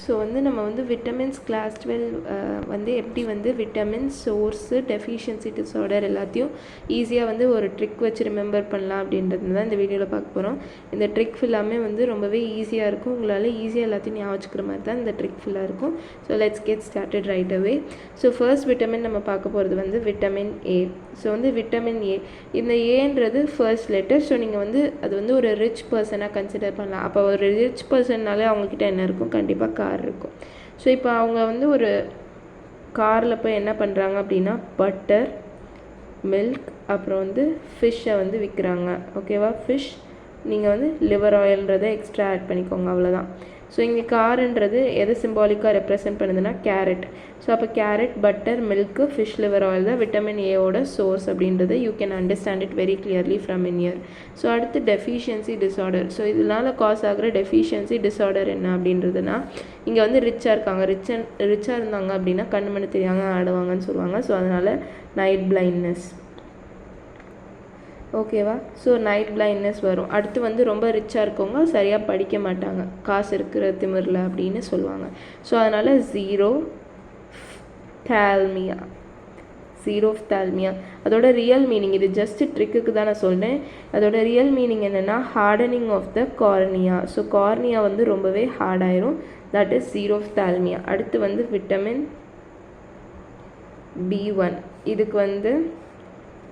So வந்து நம்ம வந்து விட்டமின்ஸ் கிளாஸ் 12 வந்து எப்படி வந்து விட்டமின்ஸ் சோர்ஸு டெஃபிஷியன்சி டிஸார்டர் எல்லாத்தையும் ஈஸியாக வந்து ஒரு ட்ரிக் வச்சு ரிமெம்பர் பண்ணலாம் அப்படின்றது தான் இந்த வீடியோவில் பார்க்க போகிறோம். இந்த ட்ரிக் ஃபுல்லாமே வந்து ரொம்பவே ஈஸியாக இருக்கும். உங்களால் ஈஸியாக எல்லாத்தையும் ஞாபகம் வச்சுக்கிற மாதிரி தான் இந்த ட்ரிக் ஃபுல்லாக இருக்கும். So let's get started right away. So first vitamin நம்ம பார்க்க போகிறது வந்து விட்டமின் ஏ. ஸோ வந்து விட்டமின் ஏ, இந்த ஏன்றது ஃபர்ஸ்ட் லெட்டர். ஸோ நீங்கள் வந்து அது வந்து ஒரு ரிச் பர்சனாக கன்சிடர் பண்ணலாம். அப்போ ஒரு ரிச் பர்சன்னாலே அவங்கக்கிட்ட என்ன இருக்கும்? கண்டிப்பாக கார் இருக்கும். ஸோ இப்போ அவங்க வந்து ஒரு காரில் போய் என்ன பண்ணுறாங்க அப்படின்னா பட்டர், மில்க், அப்புறம் வந்து ஃபிஷ்ஷை வந்து விற்கிறாங்க. ஓகேவா? ஃபிஷ் நீங்கள் வந்து லிவர் ஆயில்ன்றதை எக்ஸ்ட்ரா ஆட் பண்ணிக்கோங்க, அவ்வளோதான். ஸோ இங்கே காருன்றது எதை சிம்பாலிக்காக ரெப்ரசென்ட் பண்ணுதுன்னா கேரட். ஸோ அப்போ carrot, butter, milk, fish liver oil தான் விட்டமின் ஏவோட சோர்ஸ் அப்படின்றது you can understand it very clearly from in year. So அடுத்து டெஃபிஷியன்சி டிஸார்டர். ஸோ இதனால் காஸ் ஆகிற டெஃபிஷியன்சி டிஸார்டர் என்ன அப்படின்றதுனா, இங்கே வந்து ரிச்சாக இருக்காங்க, ரிச்சாக இருந்தாங்க அப்படின்னா கண்ணு மண்ணு தெரியாங்க ஆடுவாங்கன்னு சொல்லுவாங்க. ஸோ அதனால் நைட் பிளைண்ட்னஸ். ஓகேவா? ஸோ நைட் பிளைண்ட்னஸ் வரும். அடுத்து வந்து ரொம்ப ரிச்சாக இருக்கவங்க சரியாக படிக்க மாட்டாங்க, காசு இருக்கிற திமிரில் அப்படின்னு சொல்லுவாங்க. ஸோ அதனால் ஜீரோஃப்தால்மியா. அதோட ரியல் மீனிங், இது ஜஸ்ட் ட்ரிக்குக்கு தான் நான் சொல்கிறேன். அதோட ரியல் மீனிங் என்னென்னா hardening of the cornea. So cornea வந்து ரொம்பவே ஹார்டாயிரும். That is ஜீரோஃப்தால்மியா. அடுத்து வந்து விட்டமின் B1. இதுக்கு வந்து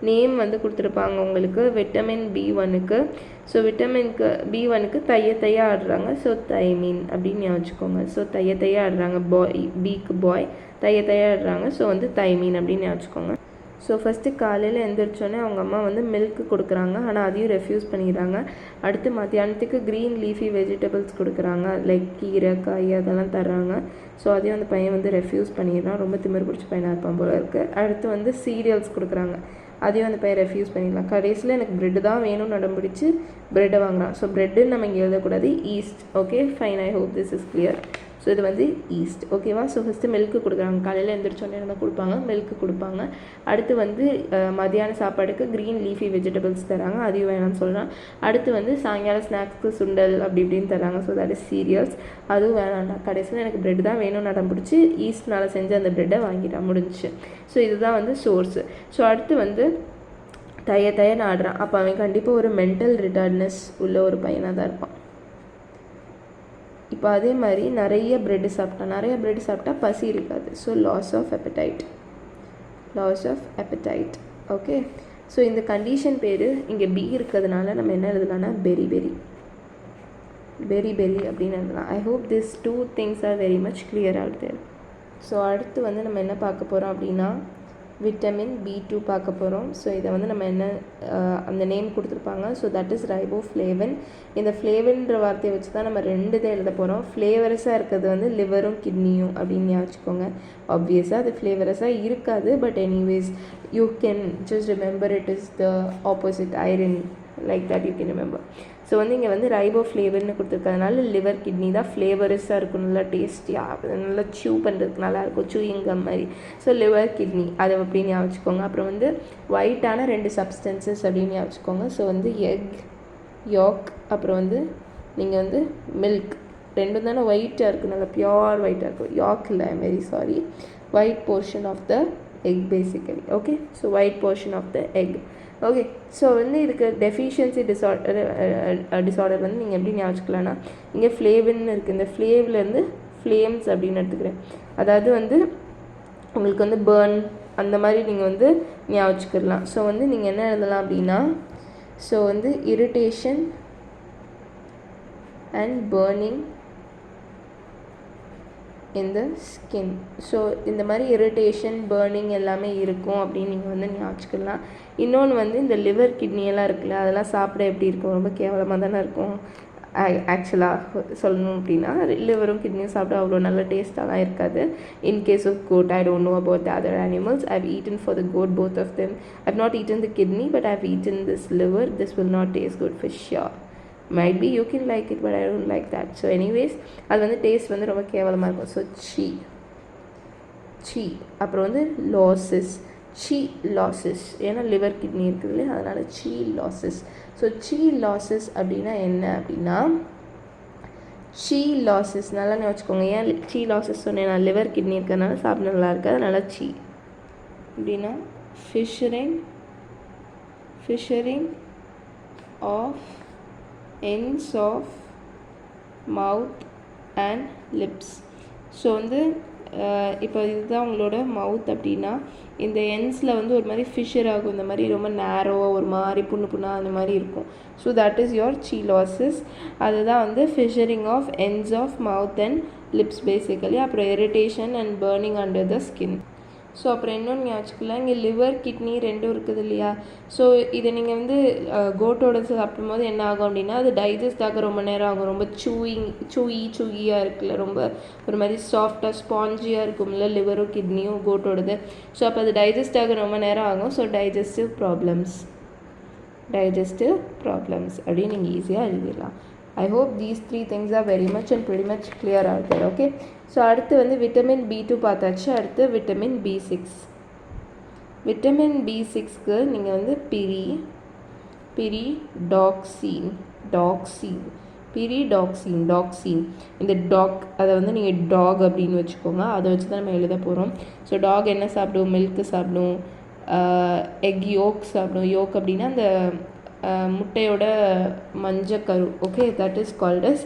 நேம் வந்து கொடுத்துருப்பாங்க உங்களுக்கு விட்டமின் B1க்கு. ஸோ விட்டமின்க்கு B1க்கு தைய ஆடுறாங்க. ஸோ தைமீன் அப்படின்னு வச்சுக்கோங்க. ஸோ தைய ஆடுறாங்க. பிக்கு பாய், தைய ஆடுறாங்க. ஸோ வந்து தைமீன் அப்படின்னு வச்சுக்கோங்க. ஸோ ஃபஸ்ட்டு காலையில் எழுந்திரிச்சோன்னே அவங்க அம்மா வந்து மில்க் கொடுக்குறாங்க, ஆனால் அதையும் ரெஃப்யூஸ் பண்ணிடுறாங்க. அடுத்து மத்தியானத்துக்கு க்ரீன் லீஃபி வெஜிடபிள்ஸ் கொடுக்குறாங்க, லைக் கீரை, காய் அதெல்லாம் தர்றாங்க. ஸோ அதையும் அந்த பையன் வந்து ரெஃப்யூஸ் பண்ணிடுறான். ரொம்ப திமிர் பிடிச்ச பையனாக இருப்பான் போல இருக்குது. அடுத்து வந்து சீரியல்ஸ் கொடுக்குறாங்க, அதையும் அந்த பையன் ரெஃப்யூஸ் பண்ணிடலாம். கடைசியில் எனக்கு ப்ரெட்டு தான் வேணும்னு நடம் பிடிச்சி ப்ரெட்டை வாங்குறான். ஸோ ப்ரெட்டுன்னு நம்ம இங்கே எழுதக்கூடாது, yeast. Okay fine, I hope this is clear. So இது வந்து ஈஸ்ட். ஓகேவா? ஸோ ஃபஸ்ட்டு மில்க்கு கொடுக்குறாங்க, காலையில் எழுந்திரிச்சோன்னே என்ன கொடுப்பாங்க? மில்க்கு கொடுப்பாங்க. அடுத்து வந்து மதியான சாப்பாடுக்கு க்ரீன் லீஃபி வெஜிடபிள்ஸ் தராங்க, அதையும் வேணாம்னு சொல்கிறான். அடுத்து வந்து சாயங்காலம் ஸ்நாக்ஸ்க்கு சுண்டல் அப்படி இப்படின்னு தராங்க. ஸோ தட் இஸ் சீரியல்ஸ், அதுவும் வேணாம்டா. கடைசியில் எனக்கு ப்ரெட் தான் வேணும்னு நடம் பிடிச்சி ஈஸ்ட்னால் செஞ்சு அந்த ப்ரெட்டை வாங்கிட்டான், முடிஞ்சிச்சு. ஸோ இதுதான் வந்து சோர்ஸு. ஸோ அடுத்து வந்து தையன்னு ஆடுறான். அப்போ அவன் கண்டிப்பாக ஒரு மென்டல் ரிட்டார்ட்னஸ் உள்ள ஒரு பையனாக தான் இருப்பான். இப்போ அதே மாதிரி நிறைய ப்ரெட்டு சாப்பிட்டா பசி இருக்காது. So loss of appetite. Okay, so இந்த கண்டிஷன் பேர் இங்கே பி இருக்கிறதுனால நம்ம என்ன எழுதலாம்னா பெரி அப்படின்னு எழுதலாம். ஐ hope this 2 things are very much clear out there. So அடுத்து வந்து நம்ம என்ன பார்க்க போகிறோம் அப்படின்னா விட்டமின் B2 பார்க்க போகிறோம். ஸோ இதை வந்து நம்ம என்ன அந்த நேம் கொடுத்துருப்பாங்க. So that is riboflavin. இந்த ஃப்ளேவின்ற வார்த்தையை வச்சு தான் நம்ம 2 இதை எழுத போகிறோம். ஃப்ளேவரஸாக இருக்கிறது வந்து லிவரும் கிட்னியும் அப்படின்னு வச்சுக்கோங்க. ஆப்வியஸாக அது ஃப்ளேவரஸாக இருக்காது, but anyways you can just remember it is the opposite iron, like that you can remember. So வந்து இங்கே வந்து ரைபோஃப்ளேவர்னு கொடுத்துருக்கறதுனால லிவர் கிட்னி தான் ஃப்ளேவரஸாக இருக்கும், நல்லா டேஸ்டியாக, நல்லா சூ பண்ணுறதுக்கு நல்லாயிருக்கும், சூயிங் கம் மாதிரி. ஸோ லிவர் கிட்னி அதை அப்படின்னு வச்சுக்கோங்க. அப்புறம் வந்து ஒயிட்டான 2 சப்ஸ்டன்சஸ் அப்படின்னு வச்சுக்கோங்க. ஸோ வந்து எக் யாக், அப்புறம் வந்து நீங்கள் வந்து மில்க், 2 தானே ஒயிட்டாக இருக்குது, நல்லா பியோர் ஒயிட்டாக இருக்கும். யாக் இல்லை, I'm very sorry, white portion of the egg basically. Okay, so white portion of the egg. Okay, so வந்து இதுக்கு டெஃபிஷியன்சி டிஸார்டர் வந்து நீங்கள் எப்படி ஞாபகம்னா, இங்கே ஃப்ளேவின்னு இருக்குது, இந்த ஃப்ளேவ்லேருந்து ஃப்ளேம்ஸ் அப்படின்னு எடுத்துக்கிறேன். அதாவது வந்து உங்களுக்கு வந்து பேர்ன் அந்த மாதிரி நீங்கள் வந்து ஞாபகிக்கலாம். ஸோ வந்து நீங்கள் என்ன எழுதலாம் அப்படின்னா, ஸோ வந்து இரிட்டேஷன் அண்ட் பேர்னிங் இந்த ஸ்கின். ஸோ இந்த மாதிரி இரிட்டேஷன், பேர்னிங் எல்லாமே இருக்கும் அப்படின்னு நீங்கள் வந்து ஞாபகிக்கலாம். இன்னொன்று வந்து இந்த லிவர் கிட்னியெல்லாம் இருக்குல்ல, அதெல்லாம் சாப்பிட எப்படி இருக்கும்? ரொம்ப கேவலமாக தானே இருக்கும். ஆக்சுவலாக சொல்லணும் அப்படின்னா லிவரும் கிட்னியும் சாப்பிட அவ்வளோ நல்ல டேஸ்ட்டாலாம் இருக்காது. In case of goat, I don't know about the other animals. I've eaten for the goat, both of them. I've not eaten the kidney, but I've eaten this liver. This will not taste good for sure. Might be you can like it, but I don't like that. So anyways, அது வந்து taste வந்து ரொம்ப கேவலமாக இருக்கும். So C அப்புறம் வந்து losses, ஏன்னா liver kidney இருக்குது இல்லையா, அதனால் லாஸஸ். ஸோ லாஸஸ் அப்படின்னா என்ன அப்படின்னா, சீ லாசஸ் நல்லா வச்சுக்கோங்க. ஏன் சீ லாசஸ் சொன்னேன், நான் லிவர் கிட்னி இருக்கிறதுனால சாப்பிட நல்லா இருக்காது, அதனால சீ. அப்படின்னா fissuring of ends of mouth and lips. So வந்து இப்போ இதுதான் உங்களோட மவுத் அப்படின்னா இந்த எண்ட்ஸில் வந்து ஒரு மாதிரி ஃபிஷர் ஆகும், இந்த மாதிரி ரொம்ப நேரோவாக ஒரு மாதிரி புண்ணாக அந்த மாதிரி இருக்கும். So that is your cheilosis. அதுதான் வந்து fissuring of ends of mouth and lips basically. அப்புறம் irritation and burning under the skin. So அப்புறம் இன்னொன்று ஞாபகம், இங்கே லிவர் கிட்னி ரெண்டும் இருக்குது இல்லையா. ஸோ இதை நீங்கள் வந்து கோட்டோட சாப்பிடும் போது என்ன ஆகும் அப்படின்னா அது டைஜஸ்ட் ஆக ரொம்ப நேரம் ஆகும். ரொம்ப சூயியாக இருக்குல்ல, ரொம்ப ஒரு மாதிரி சாஃப்டாக ஸ்பாஞ்சியாக இருக்கும்ல லிவரும் கிட்னியும் கோட்டோடது. ஸோ அப்போ அது டைஜஸ்ட் ஆக ரொம்ப நேரம் ஆகும். ஸோ டைஜஸ்டிவ் ப்ராப்ளம்ஸ் அப்படின்னு நீங்கள் ஈஸியாக எழுதிடலாம். I hope these 3 things are very much and pretty much clear out there. Okay, so அடுத்து வந்து விட்டமின் B2 பார்த்தாச்சு. அடுத்து விட்டமின் B6. விட்டமின் B6க்கு நீங்கள் வந்து டாக்ஸின் இந்த டாக் அதை வந்து நீங்கள் டாக் அப்படின்னு வச்சுக்கோங்க. அதை வச்சு தான் நம்ம எழுத போகிறோம். ஸோ டாக் என்ன சாப்பிடும், மில்க்கு சாப்பிடும், எக் யோக் சாப்பிடும். யோக் அப்படின்னா அந்த முட்டையோட மஞ்சக்கரு. Okay, that is called as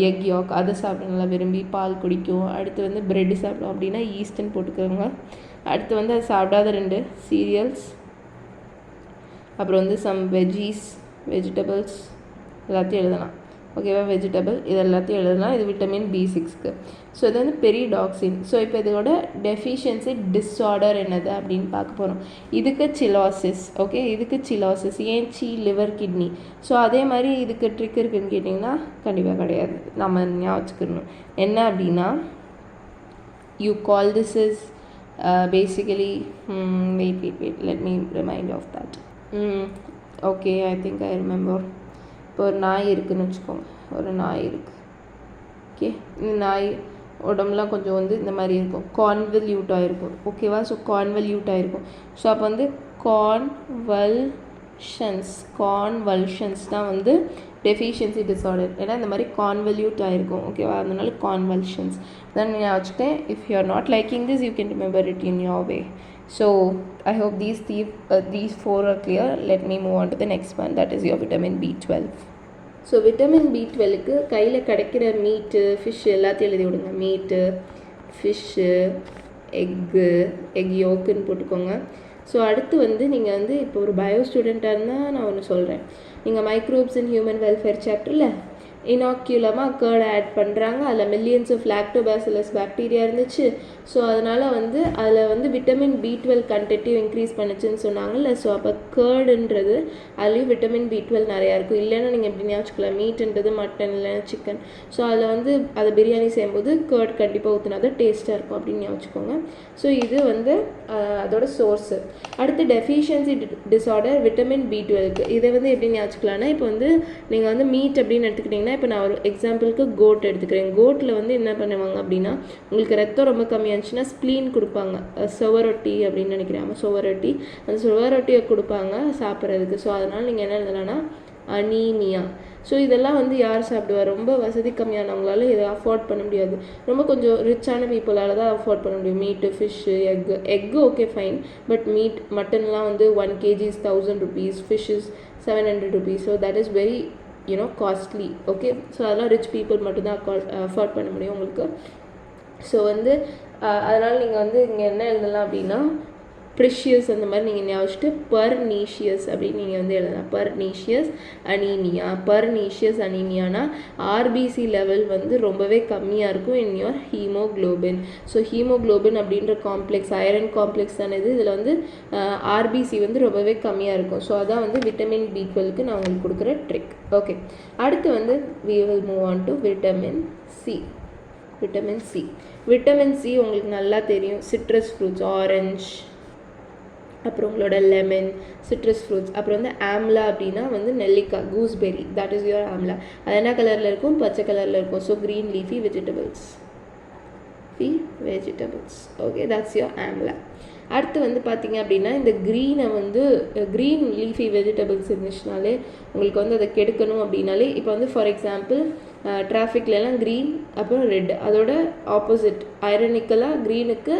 egg yolk. அதை சாப்பிட நல்லா விரும்பி பால் குடிக்கும். அடுத்து வந்து ப்ரெட்டு சாப்பிடும், அப்படின்னா ஈஸ்ட்னு போட்டுக்கிறவங்க. அடுத்து வந்து அது சாப்பிடாத 2 சீரியல்ஸ், அப்புறம் வந்து சம் வெஜிடபிள்ஸ் எல்லாத்தையும் எழுதலாம். ஓகேவா, வெஜிடபிள் இது எல்லாத்தையும் எழுதலாம். இது விட்டமின் B6க்கு. ஸோ இது வந்து பெரிடாக்சின். ஸோ இப்போ இதோட டெஃபிஷியன்சி டிஸார்டர் என்னது அப்படின்னு பார்க்க போகிறோம். இதுக்கு சிலாசிஸ். ஓகே, இதுக்கு சிலாசிஸ். ஏன் லிவர் கிட்னி. ஸோ அதே மாதிரி இதுக்கு ட்ரிக் இருக்குதுன்னு கேட்டிங்கன்னா கண்டிப்பாக கிடையாது. நம்ம ஞாபகம் என்ன அப்படின்னா you call this is basically wait let me remind of that. Okay, I think I remember. இப்போ ஒரு நாய் இருக்குதுன்னு வச்சுக்கோங்க. ஒரு நாய் இருக்குது. ஓகே, இந்த நாய் உடம்புலாம் கொஞ்சம் வந்து இந்த மாதிரி இருக்கும், கான்வல்யூட்டாக இருக்கும். ஓகேவா, ஸோ கான்வல்யூட்டாக இருக்கும். ஸோ அப்போ வந்து கான்வல்ஷன்ஸ் தான் வந்து டெஃபிஷியன்சி டிஸார்டர். ஏன்னா இந்த மாதிரி கான்வல்யூட் ஆகிருக்கும். ஓகேவா, அதனால கான்வல்ஷன்ஸ் தான் நான் வச்சுட்டேன். If you are not liking this you can remember it in your way. So I hope these 4 are clear. Let me move on to the next one, that is your vitamin B12. So vitamin B12க்கு கையில் கிடைக்கிற மீட்டு fish எல்லாத்தையும் எழுதி விடுங்க. மீட்டு, fish, egg யோக்குன்னு போட்டுக்கோங்க. So அடுத்து வந்து நீங்கள் வந்து இப்போ ஒரு பயோ ஸ்டூடெண்ட்டாக இருந்தால் நான் ஒன்று சொல்கிறேன். நீங்கள் மைக்ரோப்ஸ் இன் ஹியூமன் வெல்ஃபேர் சாப்டரில் இனாக்யூலமாக கேர்ட் ஆட் பண்ணுறாங்க. அதில் மில்லியன்ஸ் ஆஃப் லாக்டோபாசிலஸ் பாக்டீரியா இருந்துச்சு. ஸோ அதனால் வந்து அதில் வந்து விட்டமின் B12 கண்டென்ட்டையும் இன்க்ரீஸ் பண்ணுச்சுன்னு சொன்னாங்கல்ல. ஸோ அப்போ கேர்டுன்றது அதுலேயும் விட்டமின் B12 நிறையா இருக்கும். இல்லைன்னா நீங்கள் எப்படி ஞாபகம், மீட்டுன்றது மட்டன் இல்லைன்னா சிக்கன். ஸோ அதில் வந்து அதை பிரியாணி செய்யும்போது கேர்ட் கண்டிப்பாக ஊற்றினா தான் டேஸ்ட்டாக இருக்கும் அப்படின்னு ஞாபகம். ஸோ இது வந்து அதோட சோர்ஸு. அடுத்து டெஃபிஷியன்சி டிஸார்டர் விட்டமின் B12க்கு இதை வந்து எப்படி ஞாபகம்னா, இப்போ வந்து நீங்கள் வந்து மீட் அப்படின்னு எடுத்துக்கிட்டிங்கன்னா, இப்போ நான் ஒரு எக்ஸாம்பிளுக்கு கோட் எடுத்துக்கிறேன். கோட்டில் வந்து என்ன பண்ணுவாங்க அப்படின்னா, உங்களுக்கு ரத்தம் ரொம்ப கம்மியாக இருந்துச்சுன்னா ஸ்ப்ளீன் கொடுப்பாங்க. சுவரொட்டி அப்படின்னு நினைக்கிறேன். ஆமாம், சுவரொட்டி. அந்த சுவரொட்டியை கொடுப்பாங்க சாப்பிட்றதுக்கு. ஸோ அதனால் நீங்கள் என்ன எழுதலாம்னா அனீமியா. ஸோ இதெல்லாம் வந்து யார் சாப்பிடுவா, ரொம்ப வசதி கம்மியானவங்களால இதை அஃபோர்ட் பண்ண முடியாது. ரொம்ப கொஞ்சம் ரிச்சான பீப்புளால் தான் அஃபோர்ட் பண்ண முடியும். Meat, fish, egg okay fine. But meat, மட்டன்லாம் வந்து 1 kg is 1000 rupees, fish is 700 rupees. So that is very costly. Okay, so அதெல்லாம் ரிச் பீப்புள் மட்டும்தான் அஃபோர்ட் பண்ண முடியும் உங்களுக்கு. ஸோ வந்து அதனால் நீங்கள் வந்து இங்கே என்ன எழுதலாம் அப்படின்னா ப்ரிஷியஸ் அந்த மாதிரி நீங்கள் ஞாபகிச்சுட்டு பர்னீஷியஸ் அப்படின்னு நீங்கள் வந்து எழுதலாம். பர்னீஷியஸ் அனீமியானா ஆர்பிசி லெவல் வந்து ரொம்பவே கம்மியாக இருக்கும் in your haemoglobin. So haemoglobin அப்படின்ற காம்ப்ளெக்ஸ், அயரன் காம்ப்ளெக்ஸ் தானது. இதில் வந்து ஆர்பிசி வந்து ரொம்பவே கம்மியாக இருக்கும். ஸோ அதான் வந்து விட்டமின் B12க்கு நான் உங்களுக்கு கொடுக்குற ட்ரிக். ஓகே, அடுத்து வந்து we will move on to vitamin C. Vitamin C உங்களுக்கு நல்லா தெரியும். சிட்ரஸ் ஃப்ரூட்ஸ், ஆரஞ்ச், அப்புறம் உங்களோட லெமன், சிட்ரஸ் ஃப்ரூட்ஸ். அப்புறம் வந்து ஆம்லா அப்படின்னா வந்து நெல்லிக்காய், gooseberry, that is your amla. அது என்ன கலரில் இருக்கும், பச்சை கலரில் இருக்கும். So green leafy vegetables. Okay, that's your amla. அடுத்து வந்து பார்த்திங்க அப்படின்னா இந்த க்ரீன் லீஃபி வெஜிடபிள்ஸ் இருந்துச்சுனாலே உங்களுக்கு வந்து அதை கெடுக்கணும் அப்படின்னாலே, இப்போ வந்து ஃபார் எக்ஸாம்பிள் டிராஃபிக்லலாம் க்ரீன் அப்புறம் ரெட், அதோட ஆப்போசிட் ஐரனிக்கலாக க்ரீனுக்கு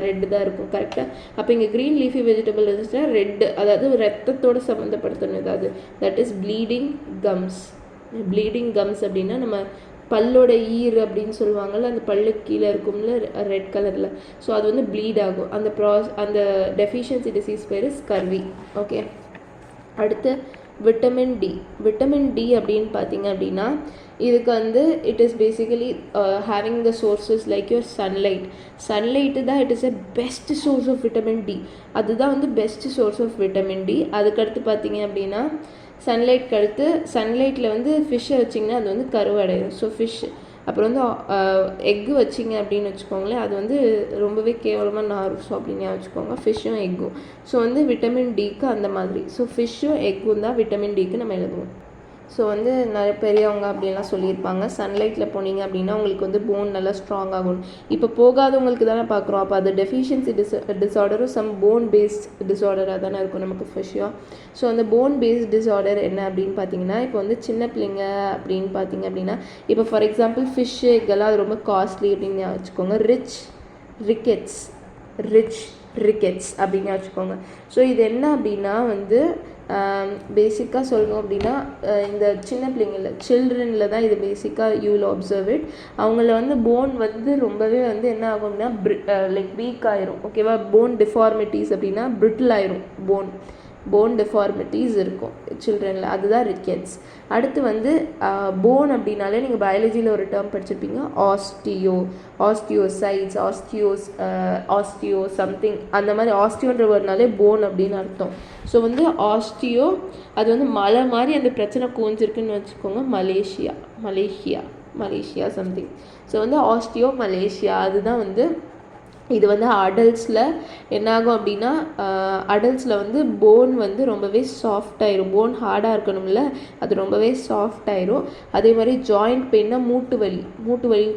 ரெட்டு தான் இருக்கும். கரெக்டாக? அப்போ இங்கே க்ரீன் லீஃபி வெஜிடபிள் இருந்துச்சுன்னா ரெட்டு, அதாவது ரத்தத்தோடு சம்மந்தப்படுத்தணும் ஏதாவது. That is bleeding gums. Bleeding gums அப்படின்னா நம்ம பல்லோட ஈர் அப்படின்னு சொல்லுவாங்கள்ல, அந்த பல்லுக்கு கீழே இருக்கும்ல ரெட் கலரில். ஸோ அது வந்து ப்ளீட் ஆகும். அந்த டெஃபிஷியன்சி டிசீஸ் பேர் ஸ்கர்வி. ஓகே, அடுத்து விட்டமின் டி. விட்டமின் டி அப்படின்னு பார்த்தீங்க அப்படின்னா இதுக்கு வந்து it is basically having the sources like your sunlight தான் it is a best source of vitamin D. அதுதான் வந்து best source of vitamin D. அதுக்கடுத்து பார்த்தீங்க அப்படின்னா சன்லைட்க்கு அடுத்து சன்லைட்டில் வந்து ஃபிஷ்ஷை வச்சிங்கன்னா அது வந்து கருவடையும். ஸோ ஃபிஷ், அப்புறம் வந்து எக்கு வச்சிங்க அப்படின்னு வச்சுக்கோங்களேன், அது வந்து ரொம்பவே கேவலமாக நாரும். ஸோ அப்படின்னு வச்சுக்கோங்க, ஃபிஷ்ஷும் எக்கும். ஸோ வந்து விட்டமின் டிக்கு அந்த மாதிரி. ஸோ ஃபிஷ்ஷும் எக்கும் தான் விட்டமின் டிக்கு நம்ம எழுதுவோம். ஸோ வந்து நிறைய பெரியவங்க அப்படின்லாம் சொல்லியிருப்பாங்க, சன்லைட்டில் போனீங்க அப்படின்னா உங்களுக்கு வந்து போன் நல்லா ஸ்ட்ராங் ஆகும். இப்போ போகாதவங்களுக்கு தானே பார்க்குறோம். அப்போ அது டெஃபிஷியன்சி டிஸார்டரும் சம் போன் பேஸ்ட் டிஸார்டராக தானே இருக்கும் நமக்கு ஃபிஷ்ஷாக. ஸோ அந்த போன் பேஸ்ட் டிஸார்டர் என்ன அப்படின்னு பார்த்தீங்கன்னா, இப்போ வந்து சின்ன பிள்ளைங்க அப்படின்னு பார்த்தீங்க அப்படின்னா, இப்போ ஃபார் எக்ஸாம்பிள் ஃபிஷ்ஷு எங்கெல்லாம் அது ரொம்ப காஸ்ட்லி அப்படின்னு வச்சுக்கோங்க. ரிச் ரிக்கெட்ஸ் அப்படின்னு வச்சுக்கோங்க. ஸோ இது என்ன அப்படின்னா வந்து பேசிக்காக சொல்லணும் அப்படின்னா இந்த சின்ன பிள்ளைங்கள சில்ட்ரனில் தான் இது பேசிக்காக யூ வில் அப்சர்வ் இட். அவங்கள வந்து போன் வந்து ரொம்பவே வந்து என்ன ஆகும் அப்படின்னா லைக் வீக் ஆயிரும். ஓகேவா? போன் டிஃபார்மிட்டிஸ் அப்படின்னா பிரிட்டில் ஆயிரும். போன் டிஃபார்மிட்டிஸ் இருக்கும் சில்ட்ரனில், அதுதான் ரிக்கெட்ஸ். அடுத்து வந்து போன் அப்படின்னாலே நீங்கள் பயாலஜியில் ஒரு டேர்ம் படிச்சிருப்பீங்க, ஆஸ்டியோசைட்ஸ், ஆஸ்டியோ சம்திங் அந்த மாதிரி. ஆஸ்டியோன்ற வேர்ட்னாலே போன் அப்படின்னு அர்த்தம். ஸோ வந்து ஆஸ்டியோ அது வந்து மலை மாதிரி அந்த பிரச்சனை கூஞ்சிருக்குன்னு வச்சுக்கோங்க. Malaysia something. ஸோ வந்து ஆஸ்டியோ மலேசியா அதுதான் வந்து இது வந்து அடல்ட்ஸில் என்னாகும் அப்படின்னா அடல்ட்ஸில் வந்து போன் வந்து ரொம்பவே சாஃப்ட் ஆயிரும். போன் ஹார்டாக இருக்கணும்ல, அது ரொம்பவே சாஃப்ட் ஆயிரும். அதே மாதிரி ஜாயிண்ட் பெயின்னா மூட்டு வலி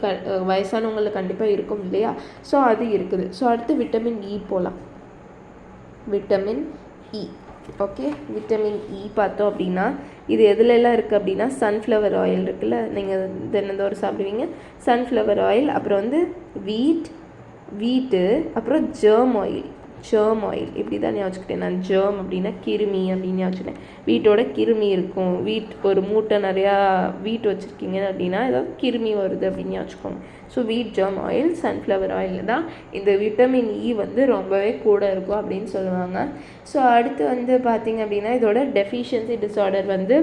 வயசானவங்களில் கண்டிப்பாக இருக்கும் இல்லையா? ஸோ அது இருக்குது. ஸோ அடுத்து விட்டமின் இ போகலாம். Vitamin E. Okay, vitamin E பார்த்தோம் அப்படின்னா இது எதுலெல்லாம் இருக்குது அப்படின்னா சன்ஃப்ளவர் ஆயில் இருக்குல்ல, நீங்கள் தினந்தோறும் சாப்பிடுவீங்க. சன்ஃப்ளவர் ஆயில், அப்புறம் வந்து வீட்டு, அப்புறம் ஜெர்ம் ஆயில் இப்படி தான் ஞாபகிட்டேன் நான். ஜெர்ம் அப்படின்னா கிருமி அப்படின்னு ஞாபகிட்டேன். வீட்டோட கிருமி இருக்கும். ஒரு மூட்டை நிறையா வீட் வச்சுருக்கீங்க அப்படின்னா ஏதாவது கிருமி வருது அப்படின்னு ஞாபகிக்கோங்க. ஸோ வீட், ஜெர்ம் ஆயில், சன்ஃப்ளவர் ஆயில் தான் இந்த விட்டமின் இ வந்து ரொம்பவே கூட இருக்கும் அப்படின்னு சொல்லுவாங்க. ஸோ அடுத்து வந்து பார்த்திங்க அப்படின்னா இதோட டெஃபிஷியன்சி டிஸார்டர் வந்து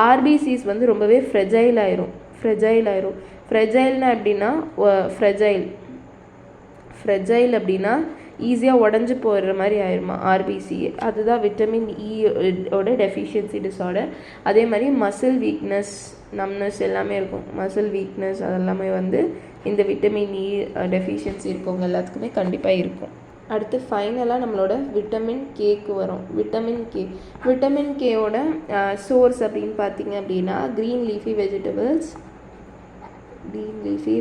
ஆர்பிசிஸ் வந்து ரொம்பவே ஃப்ரெஜைல் ஆயிரும். ஃப்ரெஜைல்னா எப்படின்னா ஃப்ரெஜைல் அப்படின்னா ஈஸியாக உடஞ்சி போடுற மாதிரி ஆயிருமா ஆர்பிசி. அதுதான் விட்டமின் இயோட டெஃபிஷியன்சி டிஸார்டர். அதே மாதிரி மசில் வீக்னஸ், நம்னஸ் எல்லாமே இருக்கும். மசில் வீக்னஸ் அதெல்லாமே வந்து இந்த விட்டமின் இ டெஃபிஷியன்சி இருக்கவங்க எல்லாத்துக்குமே கண்டிப்பாக இருக்கும். அடுத்து ஃபைனலாக நம்மளோட விட்டமின் கேக்கு வரும். விட்டமின் கேவோட சோர்ஸ் அப்படின்னு பார்த்தீங்க அப்படின்னா க்ரீன் லீஃபி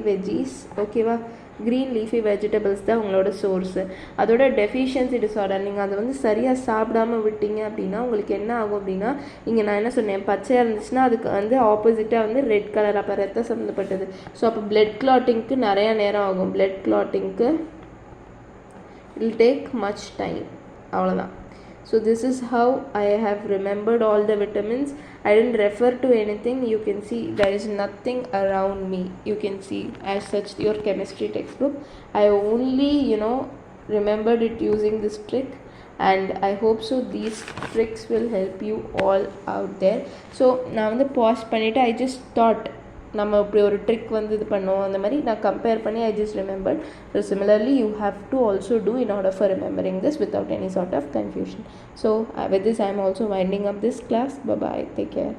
வெஜ்ஜீஸ். ஓகேவா? க்ரீன் லீஃபி வெஜிடபிள்ஸ் தான் உங்களோட சோர்ஸு. அதோட டெஃபிஷியன்சி டிஸார்டர் நீங்கள் அதை வந்து சரியாக சாப்பிடாமல் விட்டீங்க அப்படின்னா உங்களுக்கு என்ன ஆகும் அப்படின்னா, இங்கே நான் என்ன சொன்னேன், பச்சையாக இருந்துச்சுன்னா அதுக்கு வந்து ஆப்போசிட்டாக வந்து ரெட் கலர், அப்போ ரத்தம் சம்மந்தப்பட்டது. ஸோ அப்போ பிளட் கிளாட்டிங்க்கு நிறையா நேரம் ஆகும். பிளட் கிளாட்டிங்க்கு it will take much time. அவ்வளோதான். So this is how I have remembered all the vitamins. I didn't refer to anything. You can see there is nothing around me. You can see as such your chemistry textbook. I only remembered it using this trick, and I hope so these tricks will help you all out there. So நான் வந்து pause பண்ணிவிட்டு I just thought நம்ம இப்படி ஒரு trick வந்து இது பண்ணோம், அந்த மாதிரி நான் கம்பேர் பண்ணி I just remembered. So similarly you have to also do in order for remembering this without any sort of confusion. So with this I am also winding up this class. Bye bye, take care.